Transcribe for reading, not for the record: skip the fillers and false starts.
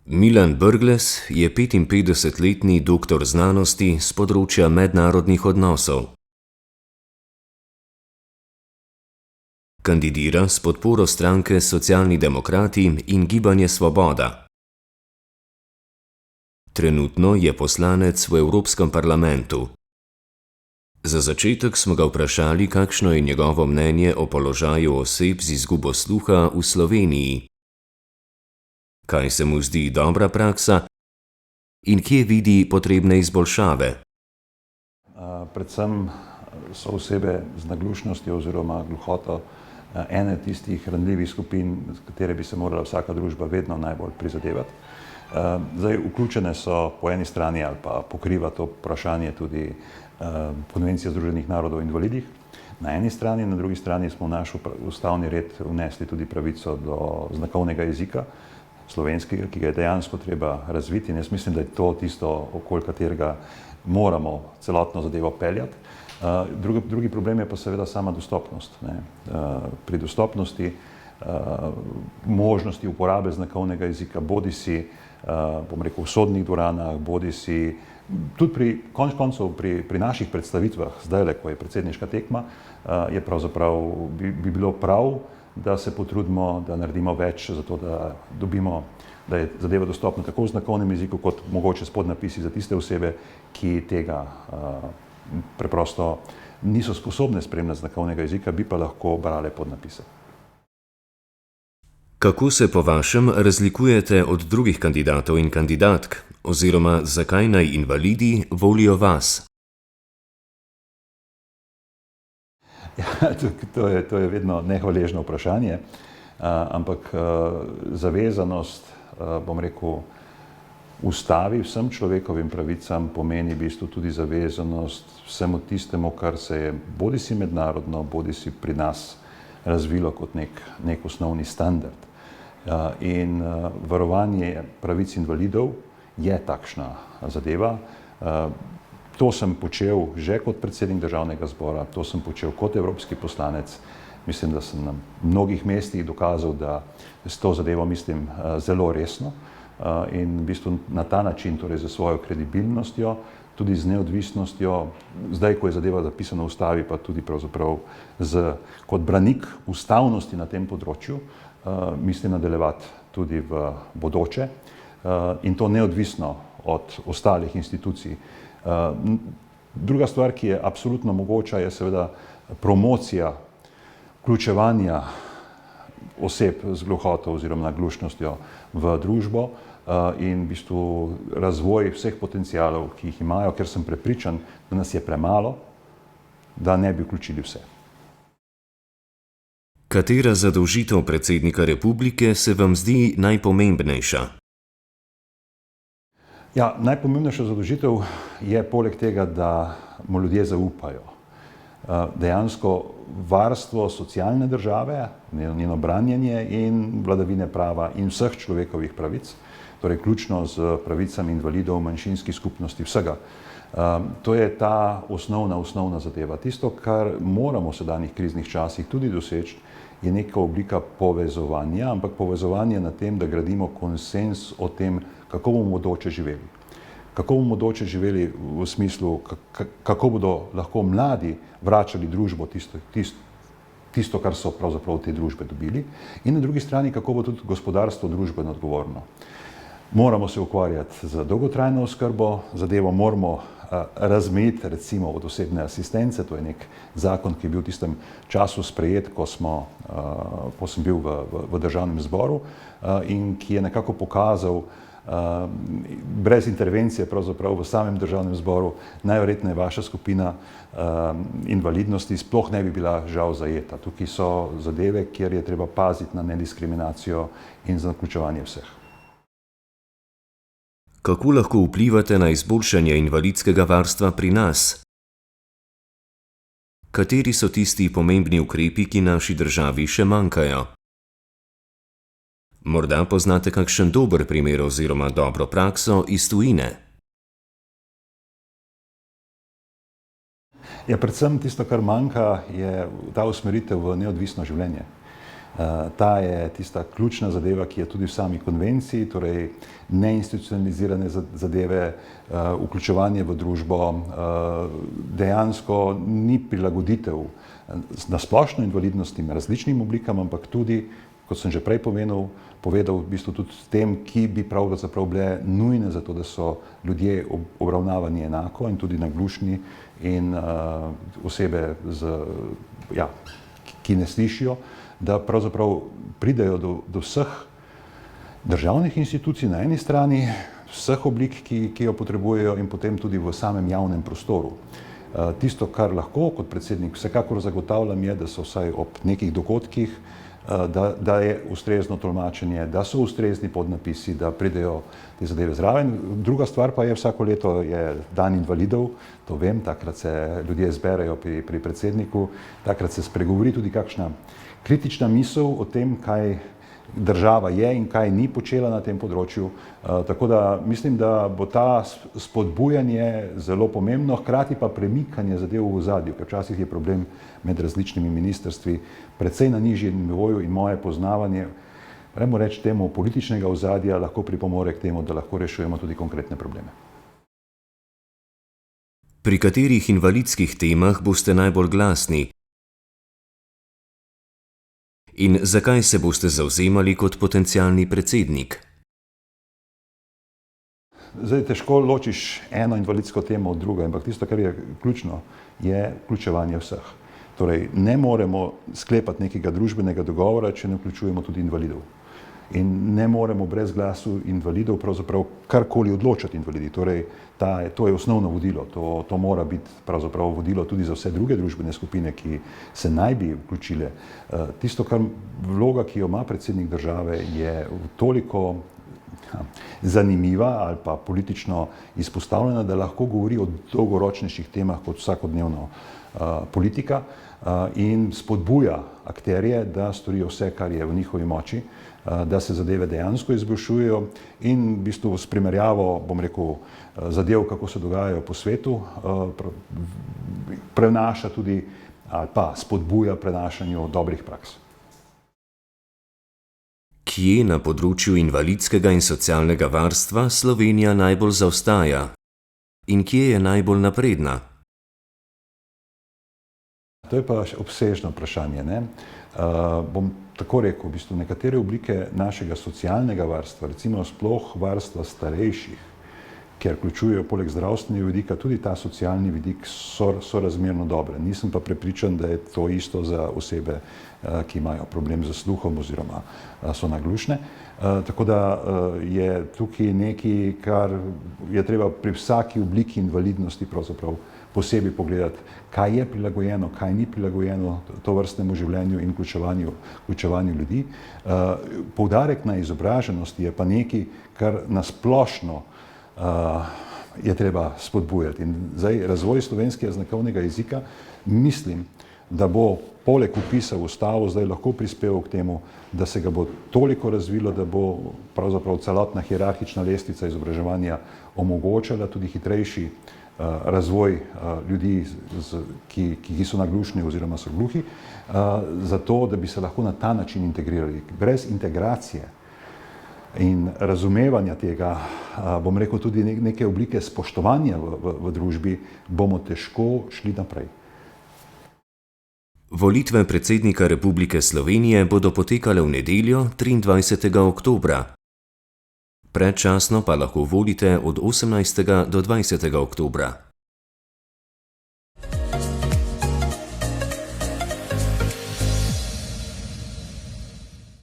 Milan Brglez je 55-letni doktor znanosti s področja mednarodnih odnosov. Kandidira s podporo stranke Socialni demokrati in Gibanje Svoboda. Trenutno je poslanec v Evropskem parlamentu. Za začetek smo ga vprašali, kakšno je njegovo mnenje o položaju oseb z izgubo sluha v Sloveniji. Kaj se mu zdi dobra praksa in kje vidi potrebne izboljšave? Predvsem so osebe z naglušnostjo oziroma gluhoto ene tistih ranljivih skupin, z katere bi se morala vsaka družba vedno najbolj prizadevati. Zdaj, vključene so po eni strani ali pa pokriva to vprašanje tudi Konvencija Združenih narodov o invalidih. Na eni strani, na drugi strani smo v naš ustavni red vnesli tudi pravico do znakovnega jezika, slovenskega, ki ga je dejansko treba razviti. In jaz mislim, da je to tisto, okoli katerega moramo celotno zadevo peljati. Drugi problem je pa seveda sama dostopnost. Pri dostopnosti možnosti uporabe znakovnega jezika, bodisi v sodnih dvoranah, bodisi tudi konec koncev pri naših predstavitvah, zdajle, ko je predsedniška tekma, je pravzaprav bi bilo prav, da se potrudimo, da naredimo več za to, da dobimo, da je zadeva dostopna tako v znakovnem jeziku, kot mogoče s podnapisi za tiste osebe, ki tega preprosto niso sposobne spremljati znakovnega jezika, bi pa lahko brale podnapise. Kako se po vašem razlikujete od drugih kandidatov in kandidatk, oziroma zakaj naj invalidi volijo vas? Ja, to je vedno nehvaležno vprašanje, ampak zavezanost, ustavi, vsem človekovim pravicam pomeni v bistvu tudi zavezanost vsemu tistemu, kar se je bodisi mednarodno, bodisi pri nas razvilo kot nek osnovni standard. In varovanje pravic invalidov je takšna zadeva. To sem počel že kot predsednik Državnega zbora, to sem počel kot evropski poslanec. Mislim, da sem na mnogih mestih dokazal, da s to zadevo mislim zelo resno in v bistvu na ta način, torej za svojo kredibilnostjo, tudi z neodvisnostjo, zdaj, ko je zadeva zapisana v ustavi, pa tudi pravzaprav kot branik ustavnosti na tem področju, mislim nadaljevati tudi v bodoče in to neodvisno od ostalih institucij. Druga stvar, ki je absolutno mogoča, je seveda promocija vključevanja oseb z gluhoto oziroma naglušnostjo v družbo in v bistvu razvoj vseh potencialov, ki jih imajo, ker sem prepričan, da nas je premalo, da ne bi vključili vse. Katera zadolžitev predsednika republike se vam zdi najpomembnejša? Ja, najpomembnejša zadolžitev je poleg tega, da mu ljudje zaupajo. Dejansko varstvo socialne države, njeno branjenje in vladavine prava in vseh človekovih pravic, torej ključno z pravicami invalidov, manjšinskih skupnosti, vsega. To je ta osnovna zadeva. Tisto, kar moramo v sedanjih kriznih časih tudi doseči, je neka oblika povezovanja, ampak povezovanje na tem, da gradimo konsenz o tem, kako bomo bodoče živeli. Kako bomo bodoče živeli v smislu, kako bodo lahko mladi vračali družbo tisto, kar so pravzaprav te družbe dobili, in na drugi strani, kako bo tudi gospodarstvo družbeno odgovorno. Moramo se ukvarjati z dolgotrajno oskrbo, zadevo moramo razmejiti recimo od osebne asistence, to je nek zakon, ki je bil v tistem času sprejet, ko sem bil v Državnem zboru in ki je nekako pokazal, brez intervencije pravzaprav v samem Državnem zboru, najverjetneje vaša skupina invalidnosti sploh ne bi bila žal zajeta. Tukaj so zadeve, kjer je treba paziti na nediskriminacijo in za vključevanje vseh. Kako lahko vplivate na izboljšanje invalidskega varstva pri nas? Kateri so tisti pomembni ukrepi, ki naši državi še manjkajo? Morda poznate kakšen dober primer oziroma dobro prakso iz tujine? Ja, predvsem tisto, kar manjka, je ta usmeritev v neodvisno življenje. Ta je tista ključna zadeva, ki je tudi v sami konvenciji, torej neinstitucionalizirane zadeve, vključevanje v družbo, dejansko ni prilagoditev na splošno invalidnostim, različnim oblikam, ampak tudi, kot sem že prej povedal, v bistvu tudi tem, ki bi pravzaprav bile nujne za to, da so ljudje obravnavani enako in tudi naglušni in osebe, ki ne slišijo, da pravzaprav pridejo do vseh državnih institucij na eni strani, vseh oblik, ki jo potrebujejo in potem tudi v samem javnem prostoru. Tisto, kar lahko kot predsednik vsekakor zagotavljam, je, da so vsaj ob nekih dogodkih, da je ustrezno tolmačenje, da so ustrezni podnapisi, da pridejo te zadeve zraven. Druga stvar pa je, vsako leto je dan invalidov, to vem, takrat se ljudje zberejo pri predsedniku, takrat se spregovori tudi kakšna kritična misel o tem, kaj država je in kaj ni počela na tem področju. Tako da mislim, da bo ta spodbujanje zelo pomembno, hkrati pa premikanje zadev v ozadju, ker včasih je problem med različnimi ministrstvi precej na nižjem nivoju in moje poznavanje, moramo reči temu, političnega ozadja lahko pripomore k temu, da lahko rešujemo tudi konkretne probleme. Pri katerih invalidskih temah boste najbolj glasni? In zakaj se boste zavzemali kot potencialni predsednik? Zdaj, težko ločiš eno invalidsko temo od druge, ampak tisto, kar je ključno, je vključevanje vseh. Torej, ne moremo sklepati nekega družbenega dogovora, če ne vključujemo tudi invalidov. In ne moremo brez glasu invalidov pravzaprav karkoli odločati invalidi. Torej, to je osnovno vodilo, to mora biti pravzaprav vodilo tudi za vse druge družbene skupine, ki se naj bi vključile. Tisto, vloga, ki jo ima predsednik države, je toliko zanimiva ali pa politično izpostavljena, da lahko govori o dolgoročnejših temah kot vsakodnevno politika in spodbuja akterje, da storijo vse, kar je v njihovi moči, da se zadeve dejansko izboljšujejo in v bistvu s primerjavo, bom rekel, zadev, kako se dogajajo po svetu, prenaša tudi ali pa spodbuja prenašanju dobrih praks. Kje na področju invalidskega in socialnega varstva Slovenija najbolj zaostaja? In kje je najbolj napredna? To je pa obsežno vprašanje, ne? Bom tako rekel, v bistvu nekatere oblike našega socialnega varstva, recimo sploh varstva starejših, ker vključujejo poleg zdravstvenega vidika tudi ta socialni vidik, so razmerno dobre. Nisem pa prepričan, da je to isto za osebe, ki imajo problem z sluhom oziroma so naglušne. Tako da je tukaj nekaj, kar je treba pri vsaki obliki invalidnosti pravzaprav posebej pogledati, kaj je prilagojeno, kaj ni prilagojeno tovrstnemu življenju in vključevanju ljudi. Poudarek na izobraženosti je pa nekaj, kar na splošno je treba spodbujati. In zdaj razvoj slovenskega znakovnega jezika, mislim, da bo poleg vpisa v ustavo zdaj lahko prispeval k temu, da se ga bo toliko razvilo, da bo pravzaprav celotna hierarhična lestvica izobraževanja omogočala tudi hitrejši razvoj ljudi, ki so naglušni oziroma so gluhi, zato, da bi se lahko na ta način integrirali. Brez integracije in razumevanja tega, bom rekel, tudi neke oblike spoštovanja v družbi, bomo težko šli naprej. Volitve predsednika Republike Slovenije bodo potekale v nedeljo 23. oktobra. Predčasno pa lahko volite od 18. do 20. oktobra.